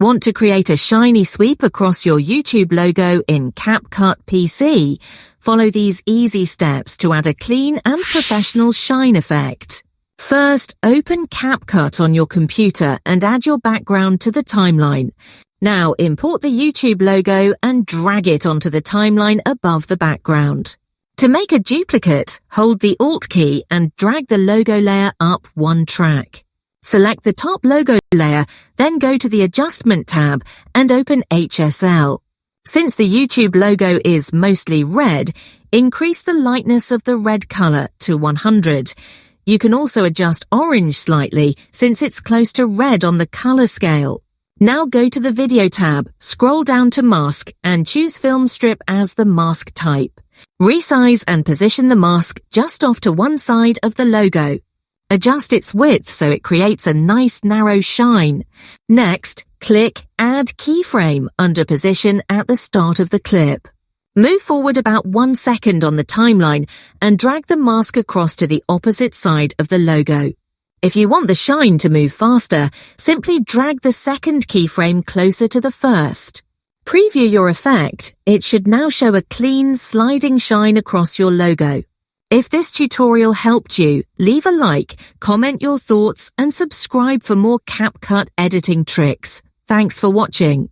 Want to create a shiny sweep across your YouTube logo in CapCut PC? Follow these easy steps to add a clean and professional shine effect. First, open CapCut on your computer and add your background to the timeline. Now import the YouTube logo and drag it onto the timeline above the background. To make a duplicate, hold the Alt key and drag the logo layer up one track. Select the top logo layer, then go to the Adjustment tab and open HSL. Since the YouTube logo is mostly red, increase the lightness of the red color to 100. You can also adjust orange slightly since it's close to red on the color scale. Now go to the Video tab, scroll down to Mask and choose Film Strip as the mask type. Resize and position the mask just off to one side of the logo. Adjust its width so it creates a nice narrow shine. Next, click Add Keyframe under Position at the start of the clip. Move forward about 1 second on the timeline and drag the mask across to the opposite side of the logo. If you want the shine to move faster, simply drag the second keyframe closer to the first. Preview your effect. It should now show a clean, sliding shine across your logo. If this tutorial helped you, leave a like, comment your thoughts, and subscribe for more CapCut editing tricks. Thanks for watching.